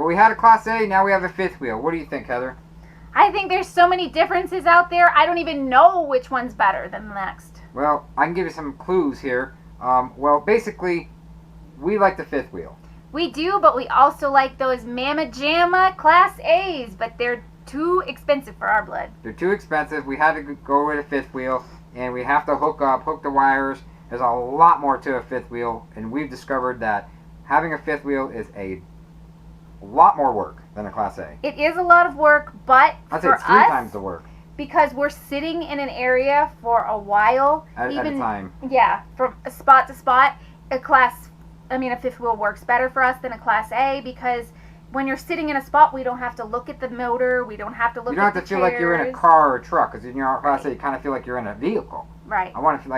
we had a Class A, now we have a fifth wheel. What do you think, Heather? I think there's so many differences out there. I don't even know which one's better than the next. Well, I can give you some clues here. Well, basically, we like the fifth wheel. We do, but we also like those Mamma Jamma Class A's, but they're too expensive for our blood. They're too expensive. We had to go with a fifth wheel, and we have to hook the wires. There's a lot more to a fifth wheel, and we've discovered that having a fifth wheel is a lot more work than a Class A. It is a lot of work, but I'd say for it's 3 us, times the work. because we're sitting in an area for a while, At a time. Yeah, from spot to spot, a fifth wheel works better for us than a Class A, because when you're sitting in a spot, we don't have to look at the motor, we don't have to look at the chairs. You don't have to feel like you're in a car or a truck, because in your Class A, you kind of feel like you're in a vehicle. Right. I want to feel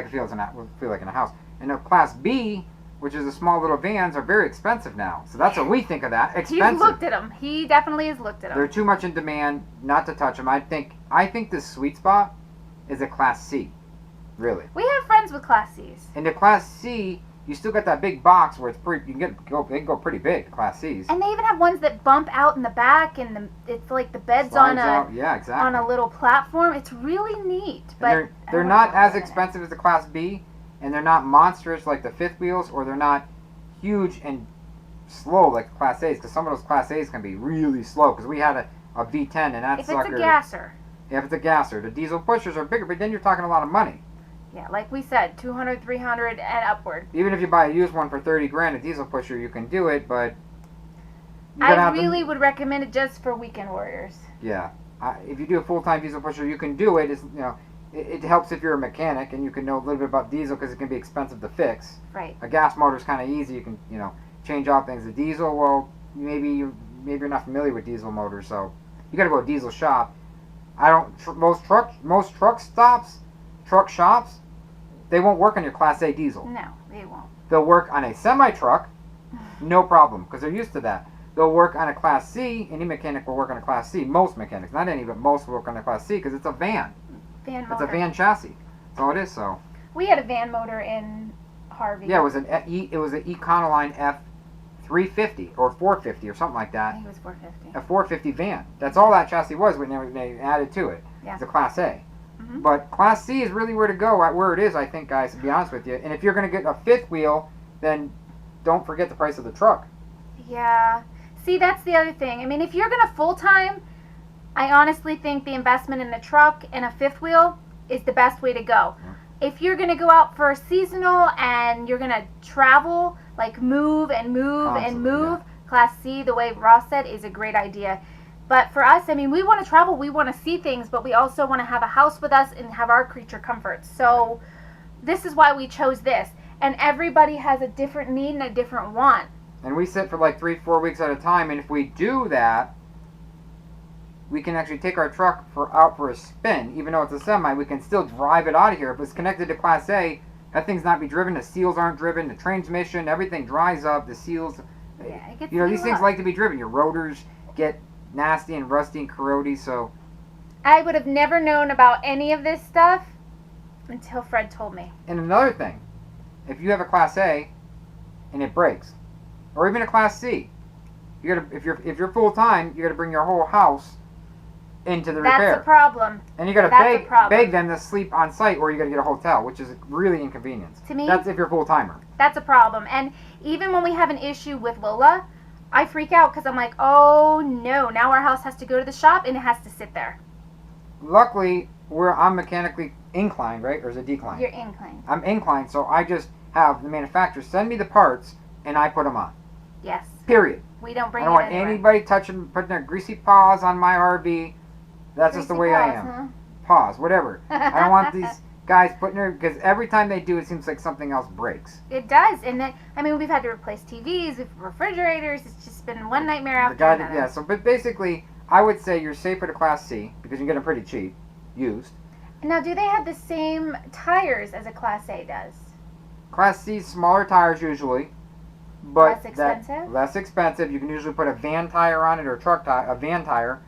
like in a house. And a Class B, which is the small little vans, are very expensive now. So that's what we think of that. Expensive. He's looked at them. He definitely has looked at them. They're too much in demand not to touch them. I think the sweet spot is a Class C. Really. We have friends with Class C's. In the Class C, you still got that big box where they can go pretty big, the Class C's. And they even have ones that bump out in the back, and it's like the bed's on a little platform. It's really neat. But they're not as expensive as the Class B, and they're not monstrous like the fifth wheels, or they're not huge and slow like the Class A's, because some of those Class A's can be really slow, because we had a V10 and that sucker. If it's a gasser. Yeah, if it's a gasser. The diesel pushers are bigger, but then you're talking a lot of money. Yeah, like we said, 200, 300, and upward. Even if you buy a used one for 30 grand, a diesel pusher, you can do it, but I really would recommend it just for weekend warriors. Yeah, if you do a full-time diesel pusher, you can do it. It helps if you're a mechanic and you can know a little bit about diesel, because it can be expensive to fix. Right. A gas motor is kind of easy. You can change out things. A diesel, well, maybe you're not familiar with diesel motors, so you got to go to a diesel shop. Most truck shops, they won't work on your Class A diesel. No, they won't. They'll work on a semi-truck, no problem, because they're used to that. They'll work on a Class C. Any mechanic will work on a Class C. Most mechanics, not any, but most will work on a Class C, because it's a van. It's a van chassis. That's all it is. So we had a van motor in Harvey. Yeah, it was an Econoline F350 or 450 or something like that. I think it was 450. A 450 van. That's all that chassis was when they added to it. Yeah. It's a Class A. Mm-hmm. But Class C is really where to go, where it is, I think, guys, to be honest with you. And if you're going to get a fifth wheel, then don't forget the price of the truck. Yeah. See, that's the other thing. I mean, if you're going to full-time, I honestly think the investment in a truck and a fifth wheel is the best way to go. Yeah. If you're going to go out for a seasonal and you're going to travel, like move and move Constantly, and move, yeah. Class C, the way Ross said, is a great idea. But for us, I mean, we want to travel, we want to see things, but we also want to have a house with us and have our creature comforts. So this is why we chose this. And everybody has a different need and a different want. And we sit for like 3-4 weeks at a time, and if we do that, we can actually take our truck out for a spin. Even though it's a semi, we can still drive it out of here. If it's connected to Class A, that thing's not be driven, the seals aren't driven, the transmission, everything dries up, the seals. Yeah, it gets these things like to be driven. Your rotors get nasty and rusty and corrody, so I would have never known about any of this stuff until Fred told me. And another thing, if you have a Class A and it breaks, or even a Class C, if you're full time, you got to bring your whole house into the repair. That's a problem. And you got to beg them to sleep on site, or you got to get a hotel, which is really inconvenience. To me, that's if you're full timer. That's a problem. And even when we have an issue with Lola, I freak out because I'm like, oh no, now our house has to go to the shop and it has to sit there. Luckily, I'm mechanically inclined, right? Or is it declined? You're inclined. I'm inclined, so I just have the manufacturer send me the parts and I put them on. Yes. Period. We don't bring I don't want anybody putting their greasy paws on my RV. That's just the way I am. Huh? Paws, whatever. I don't want these guys putting their, because every time they do, it seems like something else breaks. It does, and we've had to replace TVs, refrigerators. It's just been one nightmare after another. Yeah. So, but basically, I would say you're safe with a Class C because you get them pretty cheap, used. Now, do they have the same tires as a Class A does? Class C, smaller tires usually, but less expensive. Less expensive. You can usually put a van tire on it or a van tire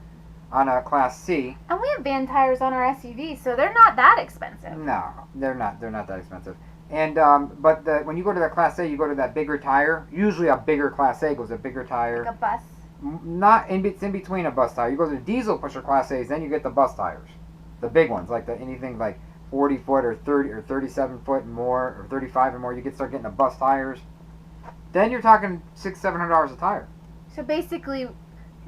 on a Class C. And we have van tires on our SUV, so they're not that expensive. No, they're not. They're not that expensive. And when you go to that Class A, you go to that bigger tire. Usually, a bigger Class A goes a bigger tire. Like a bus. not in, it's in between a bus tire. You go to the diesel pusher Class A's, then you get the bus tires, the big ones, like anything like 40 foot or 30 or 37 foot and more, or 35 and more. You start getting the bus tires. Then you're talking $600-700 a tire. So basically,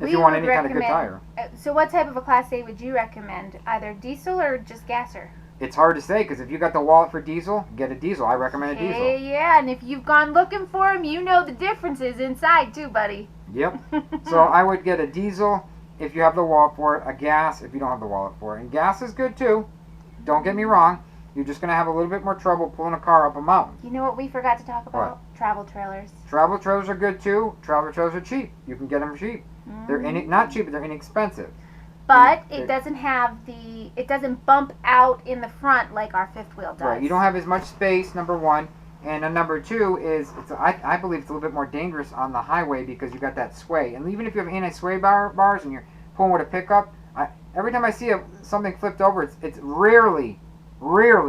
if you want any kind of good tire. So what type of a Class A would you recommend? Either diesel or just gasser? It's hard to say, because if you got the wallet for diesel, get a diesel. I recommend a diesel. Yeah, and if you've gone looking for them, you know the differences inside too, buddy. Yep. So I would get a diesel if you have the wallet for it, a gas if you don't have the wallet for it. And gas is good too. Don't get me wrong. You're just going to have a little bit more trouble pulling a car up a mountain. You know what we forgot to talk about? What? Travel trailers. Travel trailers are good too. Travel trailers are cheap. You can get them cheap. They're not cheap, but they're inexpensive. But it doesn't it doesn't bump out in the front like our fifth wheel does. Right. You don't have as much space, number one. And number two is, I believe it's a little bit more dangerous on the highway because you got that sway. And even if you have anti-sway bars and you're pulling with a pickup, every time I see something flipped over, it's rarely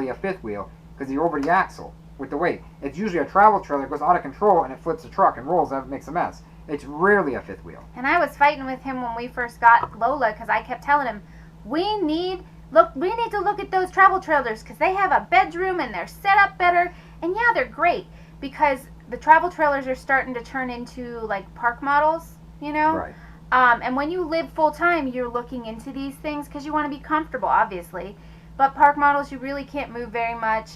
a fifth wheel because you're over the axle with the weight. It's usually a travel trailer that goes out of control and it flips the truck and rolls and it makes a mess. It's rarely a fifth wheel. And I was fighting with him when we first got Lola because I kept telling him, we need to look at those travel trailers because they have a bedroom and they're set up better. And yeah, they're great because the travel trailers are starting to turn into like park models, you know? Right. And when you live full time, you're looking into these things because you want to be comfortable, obviously. But park models, you really can't move very much.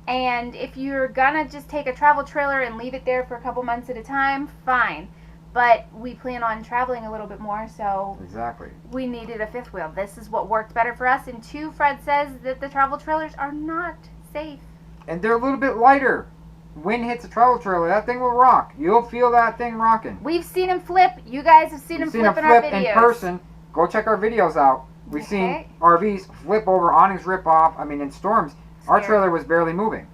And if you're gonna just take a travel trailer and leave it there for a couple months at a time, fine. But we plan on traveling a little bit more, so exactly. We needed a fifth wheel. This is what worked better for us. And two, Fred says that the travel trailers are not safe. And they're a little bit lighter. Wind hits a travel trailer, that thing will rock. You'll feel that thing rocking. We've seen them flip. You guys have seen them flip in our videos. In person. Go check our videos out. We've seen RVs flip over, awnings rip off. I mean, in storms, our trailer was barely moving.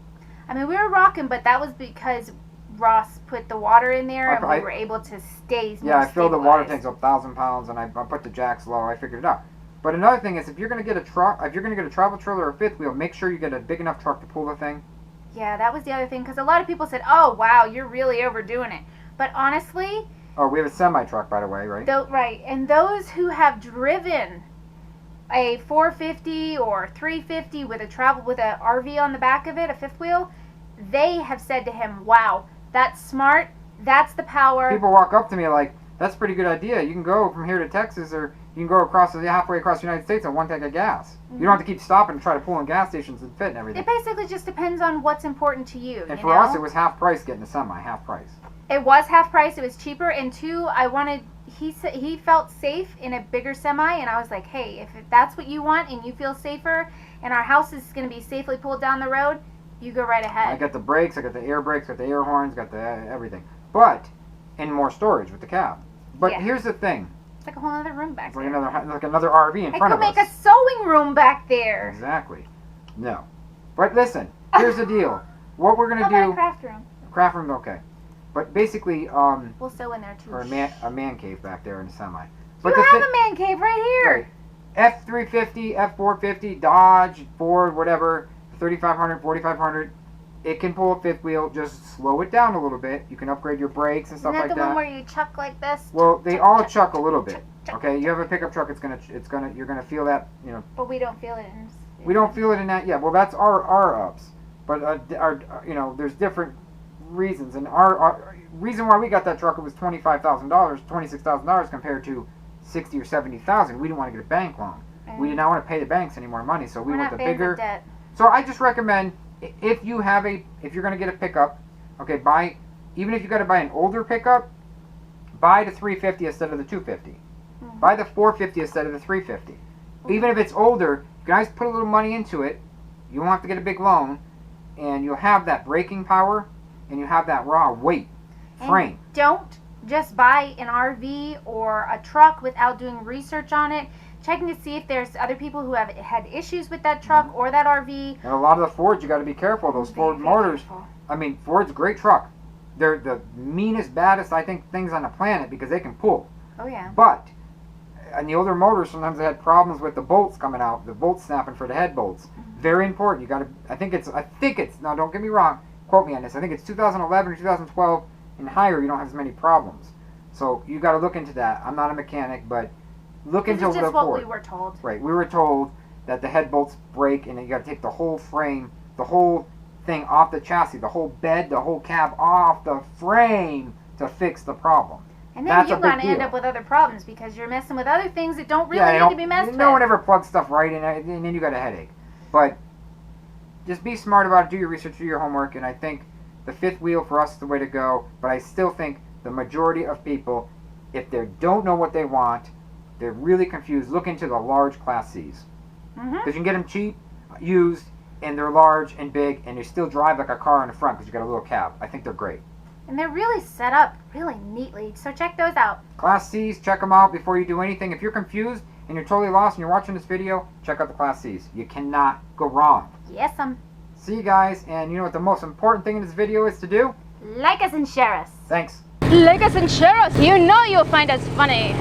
I mean, we were rocking, but that was because Ross put the water in there and we were able to stay. Yeah, I filled the water tanks up 1,000 pounds and I put the jacks low. I figured it out. But another thing is, if you're going to get a truck, if you're going to get a travel trailer or a fifth wheel, make sure you get a big enough truck to pull the thing. Yeah, that was the other thing, because a lot of people said, oh, wow, you're really overdoing it. But honestly... Oh, we have a semi-truck, by the way, right? Right, and those who have driven a 450 or 350 with a RV on the back of it, a fifth wheel, they have said to him, wow, that's smart, that's the power. People walk up to me like, that's a pretty good idea. You can go from here to Texas, or you can go halfway across the United States on one tank of gas. Mm-hmm. You don't have to keep stopping and try to pull in gas stations and fit and everything. It basically just depends on what's important to you. And for us, it was half price getting a semi, half price. It was half price. It was cheaper. And two, he felt safe in a bigger semi, and I was like, hey, if that's what you want and you feel safer, and our house is going to be safely pulled down the road, you go right ahead. I got the brakes, I got the air brakes, got the air horns, got the everything. But, and more storage with the cab. But here's the thing. It's like a whole other room back there. Like another RV in front of us. I could make a sewing room back there. Exactly. No. But listen, here's the deal. What we're going to do... How about a craft room? Craft room, okay. But basically... we'll sew in there too. Or a man cave back there in the semi. But you have a man cave right here. Right. F350, F450, Dodge, Ford, whatever, 3500, 4500... It can pull a fifth wheel. Just slow it down a little bit. You can upgrade your brakes and stuff like that. Isn't that the one where you chuck like this? Well, they all chuck a little bit. Okay, you have a pickup truck. You're gonna feel that. You know. But we don't feel it we don't feel it in that. Yeah. Well, that's our ups. But there's different reasons. And our reason why we got that truck, it was $25,000, $26,000 compared to $60,000 or $70,000. We didn't want to get a bank loan. We did not want to pay the banks any more money, so we went the bigger. Debt. So I just recommend. If you're going to get a pickup, okay, even if you got to buy an older pickup, buy the 350 instead of the 250. Mm-hmm. Buy the 450 instead of the 350. Mm-hmm. Even if it's older, you guys put a little money into it. You won't have to get a big loan, and you'll have that braking power, and you have that raw weight frame. And don't just buy an RV or a truck without doing research on it. Checking to see if there's other people who have had issues with that truck or that RV. And a lot of the Fords, you got to be careful. Those Ford motors. I mean, Ford's a great truck. They're the meanest, baddest, I think, things on the planet because they can pull. Oh yeah. But on the older motors, sometimes they had problems with the bolts coming out, the bolts snapping for the head bolts. Mm-hmm. Very important. You got to. I think it's. Now, don't get me wrong. Quote me on this. I think it's 2011 or 2012 and higher. You don't have as many problems. So you got to look into that. I'm not a mechanic, but look into This is the just what Ford. we were told. Right, we were told that the head bolts break and you got to take the whole frame, the whole thing off the chassis, the whole bed, the whole cab off the frame to fix the problem. And then That's you're a big going to end deal. up with other problems because you're messing with other things that don't really Yeah, need to be messed with. no one ever plugs stuff right in, and then you got a headache. But just be smart about it, do your research, do your homework, and I think the fifth wheel for us is the way to go. But I still think the majority of people, if they don't know what they want, they're really confused, look into the large Class C's. Because you can get them cheap, used, and they're large and big, and they still drive like a car in the front because you got a little cab. I think they're great. And they're really set up really neatly, so check those out. Class C's, check them out before you do anything. If you're confused and you're totally lost and you're watching this video, check out the Class C's. You cannot go wrong. Yes, See you guys, and you know what the most important thing in this video is to do? like us and share us. Thanks. Like us and share us. You know you'll find us funny.